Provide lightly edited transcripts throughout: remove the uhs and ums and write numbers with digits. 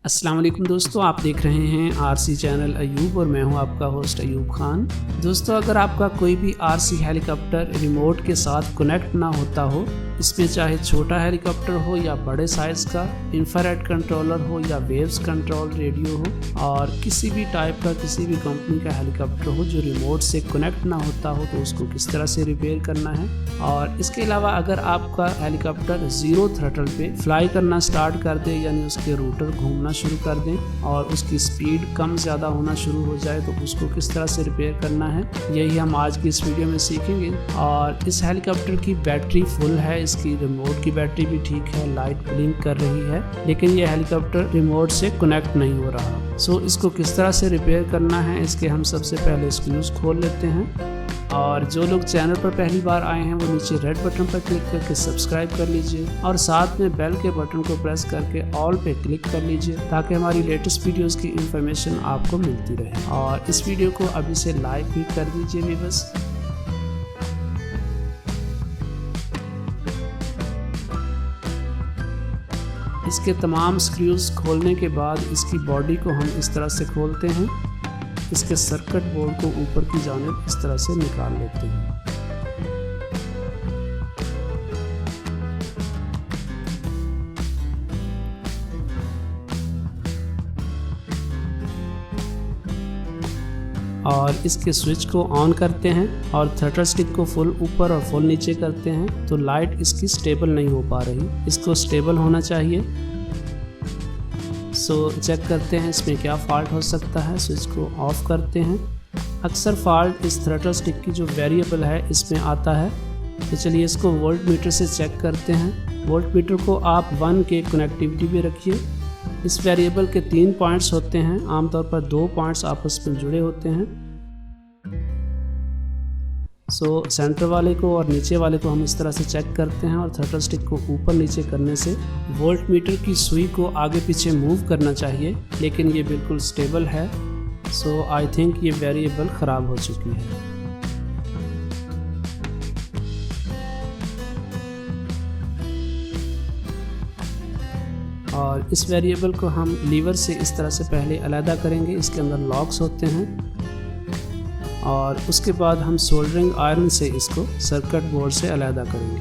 अस्सलाम वालेकुम दोस्तों, आप देख रहे हैं आरसी चैनल अयूब और मैं हूं आपका होस्ट अयूब खान। दोस्तों, अगर आपका कोई भी आरसी हेलीकॉप्टर रिमोट के साथ कनेक्ट ना होता हो, इसमें चाहे छोटा हेलीकॉप्टर हो या बड़े साइज़ का, इंफ्रारेड कंट्रोलर हो या वेव्स कंट्रोल रेडियो हो, और किसी भी टाइप का किसी भी कंपनी का हेलीकॉप्टर हो जो रिमोट से कनेक्ट ना होता हो, तो उसको किस तरह से रिपेयर करना है। और इसके अलावा अगर आपका हेलीकॉप्टर ज़ीरो थ्रटल पे फ्लाई करना स्टार्ट कर दे, यानी उसके रूटर घूमना शुरू कर दें और उसकी स्पीड कम ज़्यादा होना शुरू हो जाए, तो उसको किस तरह से रिपेयर करना है, यही हम आज की इस वीडियो में सीखेंगे। और इस हेलीकॉप्टर की बैटरी फुल है, इसकी रिमोट की बैटरी भी ठीक है, लाइट ब्लिंक कर रही है, लेकिन ये हेलीकॉप्टर रिमोट से कनेक्ट नहीं हो रहा। सो इसको किस तरह से रिपेयर करना है, इसके हम सबसे पहले स्क्रूज खोल लेते हैं। और जो लोग चैनल पर पहली बार आए हैं वो नीचे रेड बटन पर क्लिक करके सब्सक्राइब कर लीजिए और साथ में बेल के बटन को प्रेस करके ऑल पे क्लिक कर लीजिए, ताकि हमारी लेटेस्ट वीडियोस की इंफॉर्मेशन आपको मिलती रहे। और इस वीडियो को अभी से लाइक भी कर दीजिए व्यूअर्स। इसके तमाम स्क्रूज खोलने के बाद इसकी बॉडी को हम इस तरह से खोलते हैं, इसके सर्किट बोर्ड को ऊपर की जानिब इस तरह से निकाल लेते हैं। और इसके स्विच को ऑन करते हैं और थ्रटल स्टिक को फुल ऊपर और फुल नीचे करते हैं, तो लाइट इसकी स्टेबल नहीं हो पा रही, इसको स्टेबल होना चाहिए। सो चेक करते हैं इसमें क्या फ़ॉल्ट हो सकता है। स्विच को ऑफ करते हैं। अक्सर फ़ॉल्ट इस थ्रटल स्टिक की जो वेरिएबल है इसमें आता है, तो चलिए इसको वोल्ट मीटर से चेक करते हैं। वोल्ट मीटर को आप 1 के कनेक्टिविटी में रखिए। इस वेरिएबल के 3 पॉइंट्स होते हैं, आमतौर पर 2 पॉइंट्स आपस में जुड़े होते हैं। सो सेंटर वाले को और नीचे वाले को हम इस तरह से चेक करते हैं और थ्रटल स्टिक को ऊपर नीचे करने से वोल्ट मीटर की सुई को आगे पीछे मूव करना चाहिए, लेकिन ये बिल्कुल स्टेबल है। सो आई थिंक ये वेरिएबल ख़राब हो चुकी है। और इस वेरिएबल को हम लीवर से इस तरह से पहले अलग करेंगे। इसके अंदर लॉक्स होते हैं और उसके बाद हम सोल्डरिंग आयरन से इसको सर्किट बोर्ड से अलग करेंगे।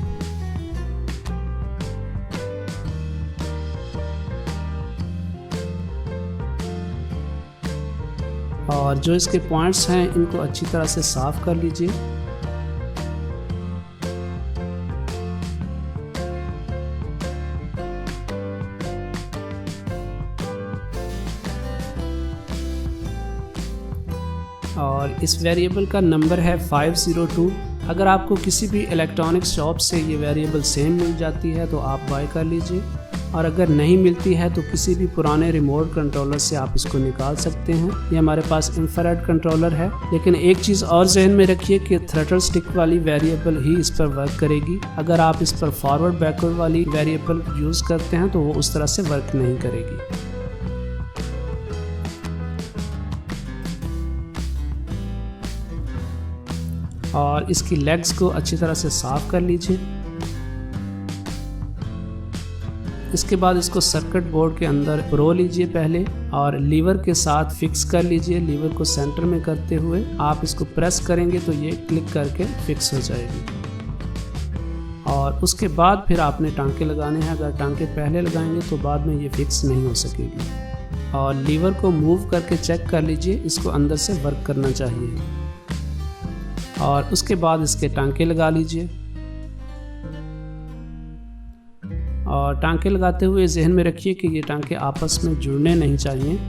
और जो इसके पॉइंट्स हैं इनको अच्छी तरह से साफ कर लीजिए। और इस वेरिएबल का नंबर है 502। अगर आपको किसी भी इलेक्ट्रॉनिक्स शॉप से ये वेरिएबल सेम मिल जाती है तो आप बाय कर लीजिए, और अगर नहीं मिलती है तो किसी भी पुराने रिमोट कंट्रोलर से आप इसको निकाल सकते हैं। ये हमारे पास इंफ्रारेड कंट्रोलर है, लेकिन एक चीज़ और जहन में रखिए कि थ्रटल स्टिक वाली वेरिएबल ही इस पर वर्क करेगी। अगर आप इस पर फॉरवर्ड बैकवर्ड वाली वेरिएबल यूज़ करते हैं तो वो उस तरह से वर्क नहीं करेगी। और इसकी लेग्स को अच्छी तरह से साफ कर लीजिए। इसके बाद इसको सर्किट बोर्ड के अंदर प्रो लीजिए पहले और लीवर के साथ फिक्स कर लीजिए। लीवर को सेंटर में करते हुए आप इसको प्रेस करेंगे तो ये क्लिक करके फिक्स हो जाएगी। और उसके बाद फिर आपने टांके लगाने हैं। अगर टांके पहले लगाएंगे तो बाद में ये फिक्स नहीं हो सकेगी। और लीवर को मूव करके चेक कर लीजिए, इसको अंदर से वर्क करना चाहिए। और उसके बाद इसके टांके लगा लीजिए। और टांके लगाते हुए जहन में रखिए कि ये टांके आपस में जुड़ने नहीं चाहिए।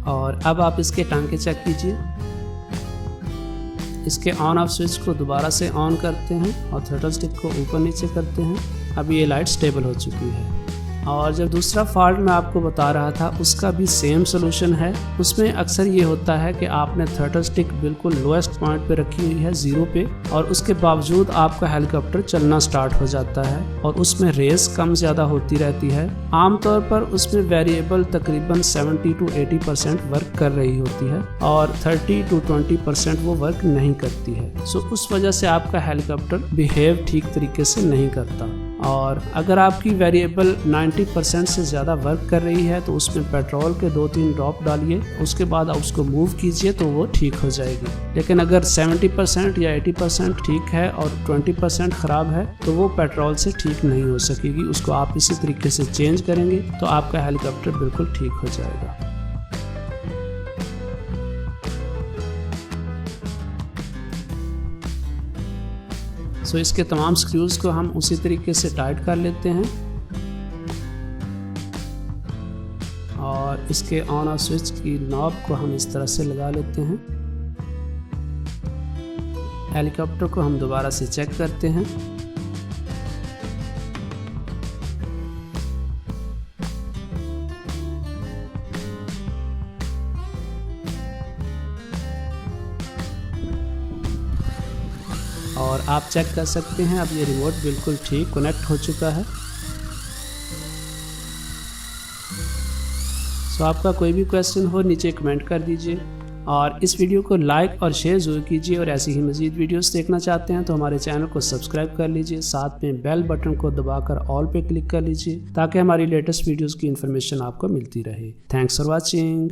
और अब आप इसके टांके चेक कीजिए। इसके ऑन ऑफ स्विच को दोबारा से ऑन करते हैं और थ्रटल स्टिक को ऊपर नीचे करते हैं। अब ये लाइट स्टेबल हो चुकी है। और जब दूसरा फॉल्ट मैं आपको बता रहा था उसका भी सेम सोल्यूशन है। उसमें अक्सर ये होता है कि आपने थ्रटल स्टिक बिल्कुल लोएस्ट पॉइंट पे रखी हुई है 0 पे, और उसके बावजूद आपका हेलीकॉप्टर चलना स्टार्ट हो जाता है और उसमें रेस कम ज़्यादा होती रहती है। आमतौर पर उसमें वेरिएबल तकरीबन 70 to 80% वर्क कर रही होती है और 30 to 20% वो वर्क नहीं करती है। सो उस वजह से आपका हेलीकॉप्टर बिहेव ठीक तरीके से नहीं करता। और अगर आपकी वेरिएबल 90% से ज़्यादा वर्क कर रही है तो उसमें पेट्रोल के 2-3 ड्रॉप डालिए, उसके बाद आप उसको मूव कीजिए तो वो ठीक हो जाएगी। लेकिन अगर 70% या 80% ठीक है और 20% ख़राब है तो वो पेट्रोल से ठीक नहीं हो सकेगी। उसको आप इसी तरीके से चेंज करेंगे तो आपका हेलीकॉप्टर बिल्कुल ठीक हो जाएगा। तो इसके तमाम स्क्रूज को हम उसी तरीके से टाइट कर लेते हैं और इसके ऑन और स्विच की नॉब को हम इस तरह से लगा लेते हैं। हेलीकॉप्टर को हम दोबारा से चेक करते हैं। और आप चेक कर सकते हैं अब ये रिमोट बिल्कुल ठीक कनेक्ट हो चुका है। सो आपका कोई भी क्वेश्चन हो नीचे कमेंट कर दीजिए और इस वीडियो को लाइक और शेयर ज़रूर कीजिए। और ऐसी ही मज़ीद वीडियोस देखना चाहते हैं तो हमारे चैनल को सब्सक्राइब कर लीजिए, साथ में बेल बटन को दबाकर ऑल पे क्लिक कर लीजिए ताकि हमारी लेटेस्ट वीडियोस की इन्फॉर्मेशन आपको मिलती रहे। Thanks for watching.